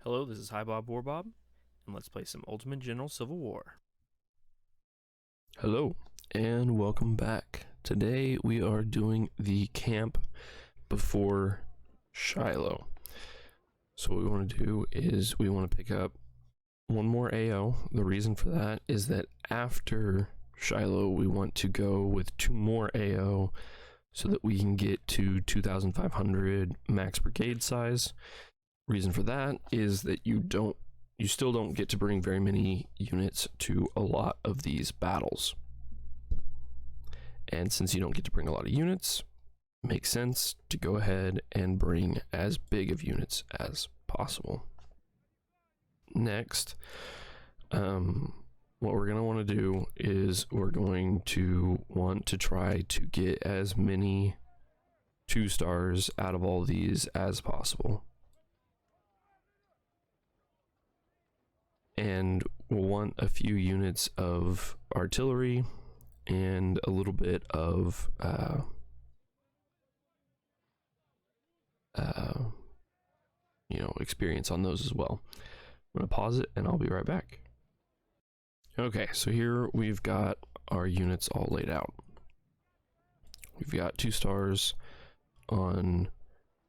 Hello, this is Hi Bob Warbob, and let's play some Ultimate General Civil War. Hello, and welcome back. Today we are doing the camp before Shiloh. So what we want to do is we want to pick up one more AO. The reason for that is that after Shiloh we want to go with two more AO so that we can get to 2,500 max brigade size. Reason for that is that you still don't get to bring very many units to a lot of these battles. And since you don't get to bring a lot of units, it makes sense to go ahead and bring as big of units as possible. Next, what we're going to want to do is we're going to want to try to get as many 2-stars out of all these as possible. And we'll want a few units of artillery and a little bit of experience on those as well. I'm gonna pause it and I'll be right back. Okay, so here we've got our units all laid out. We've got 2 stars on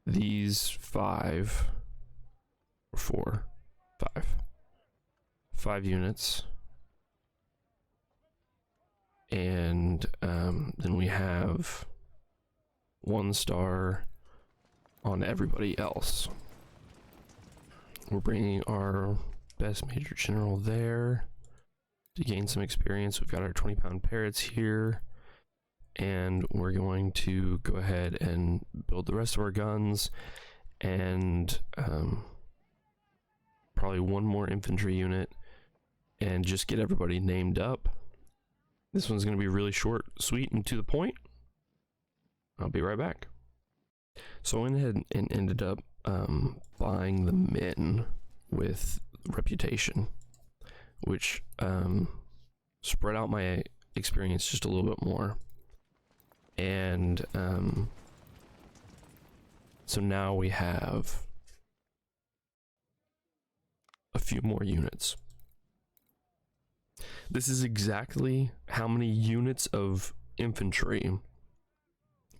these 5 units, and then we have 1 star on everybody else. We're bringing our best major general there to gain some experience. We've got our 20-pound parrots here, and we're going to go ahead and build the rest of our guns and probably 1 more infantry unit and just get everybody named up. This one's going to be really short, sweet, and to the point. I'll be right back. So I went ahead and ended up buying the men with reputation, which spread out my experience just a little bit more. And so now we have a few more units. This is exactly how many units of infantry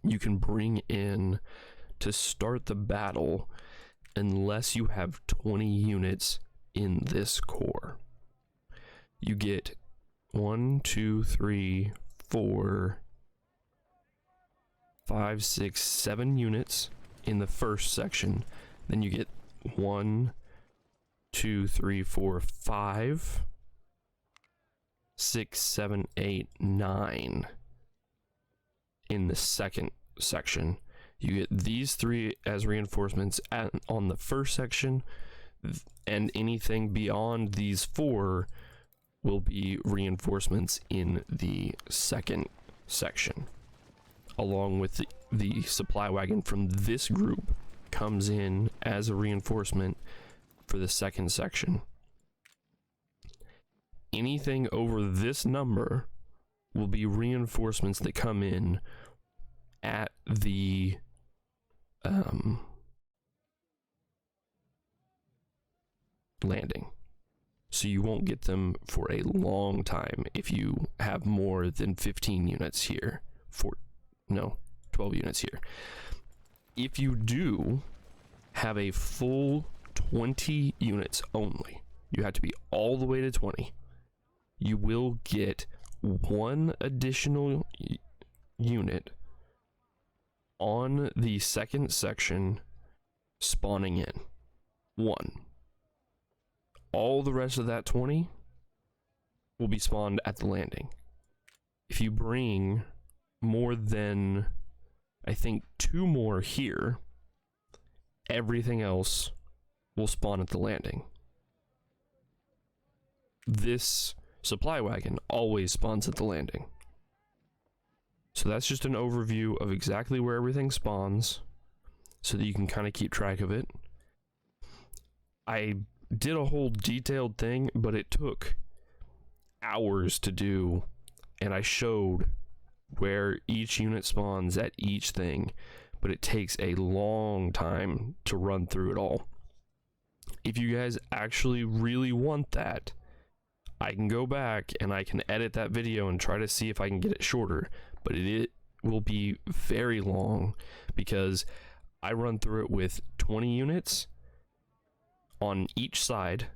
you can bring in to start the battle unless you have 20 units in this corps. You get 1, 2, 3, 4, 5, 6, 7 units in the first section. Then you get 1, 2, 3, 4, 5, 6, 7, 8, 9 in the second section. You get these 3 as reinforcements on the first section, and anything beyond these 4 will be reinforcements in the second section. Along with the supply wagon from this group comes in as a reinforcement for the second section. Anything over this number will be reinforcements that come in at the landing. So you won't get them for a long time if you have more than 15 units here. 12 units here. If you do have a full 20 units only, you have to be all the way to 20. You will get 1 additional unit on the second section spawning in. 1. All the rest of that 20 will be spawned at the landing. If you bring more than, I think, 2 more here, everything else will spawn at the landing. This supply wagon always spawns at the landing. So that's just an overview of exactly where everything spawns so that you can kind of keep track of it. I did a whole detailed thing, but it took hours to do, and I showed where each unit spawns at each thing, but it takes a long time to run through it all. if you guys actually really want that, I can go back and I can edit that video and try to see if I can get it shorter, but it will be very long because I run through it with 20 units on each side,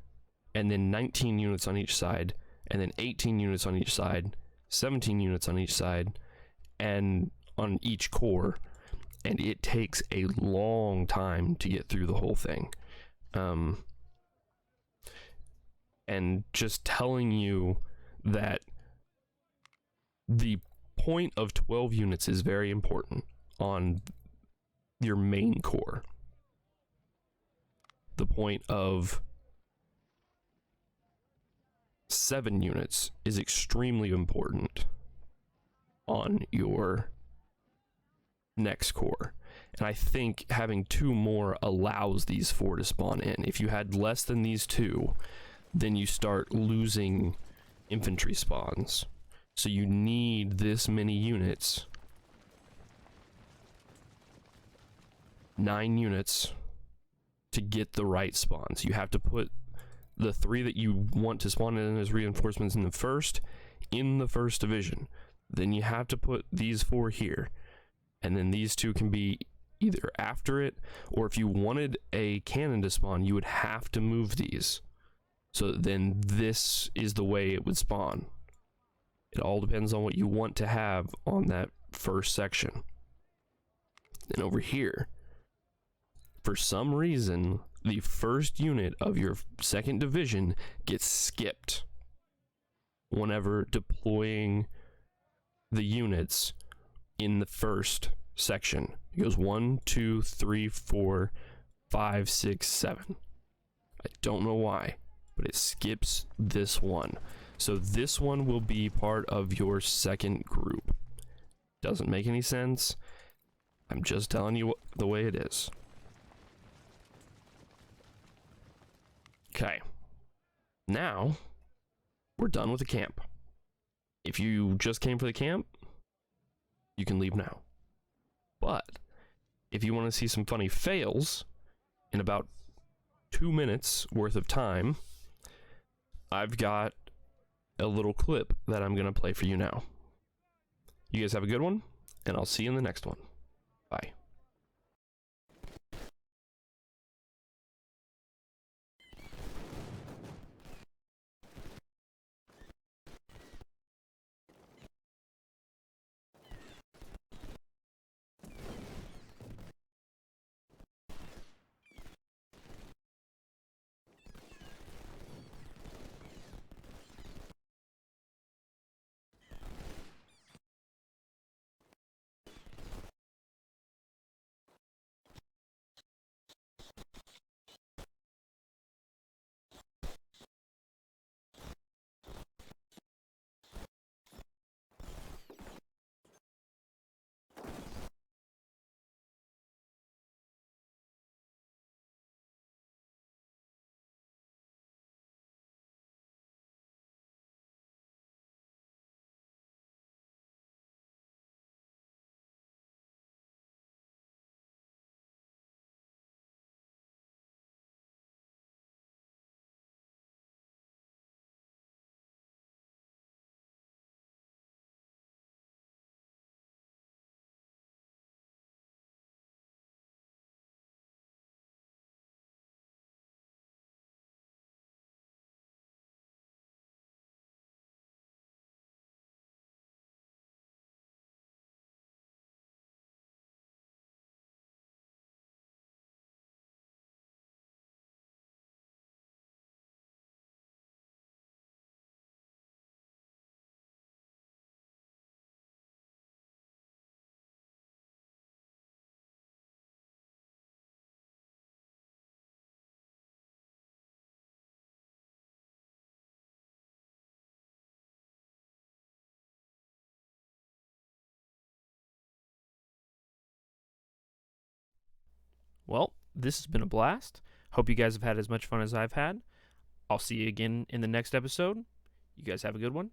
and then 19 units on each side, and then 18 units on each side, 17 units on each side, and on each core, and it takes a long time to get through the whole thing. And just telling you that the point of 12 units is very important on your main core. The point of 7 units is extremely important on your next core. And I think having 2 more allows these 4 to spawn in. If you had less than these 2, then you start losing infantry spawns. So you need this many units. 9 units to get the right spawns. You have to put the 3 that you want to spawn in as reinforcements in the first division. Then you have to put these 4 here. And then these 2 can be either after it, or if you wanted a cannon to spawn, you would have to move these. So then this is the way it would spawn. It all depends on what you want to have on that first section. And over here, for some reason, the first unit of your second division gets skipped whenever deploying the units in the first section. It goes 1, 2, 3, 4, 5, 6, 7. I don't know why, but it skips this one. So this one will be part of your second group. Doesn't make any sense. I'm just telling you the way it is. Okay. Now, we're done with the camp. If you just came for the camp, you can leave now. But if you want to see some funny fails in about 2 minutes worth of time, I've got a little clip that I'm going to play for you now. You guys have a good one, and I'll see you in the next one. Bye. Well, this has been a blast. Hope you guys have had as much fun as I've had. I'll see you again in the next episode. You guys have a good one,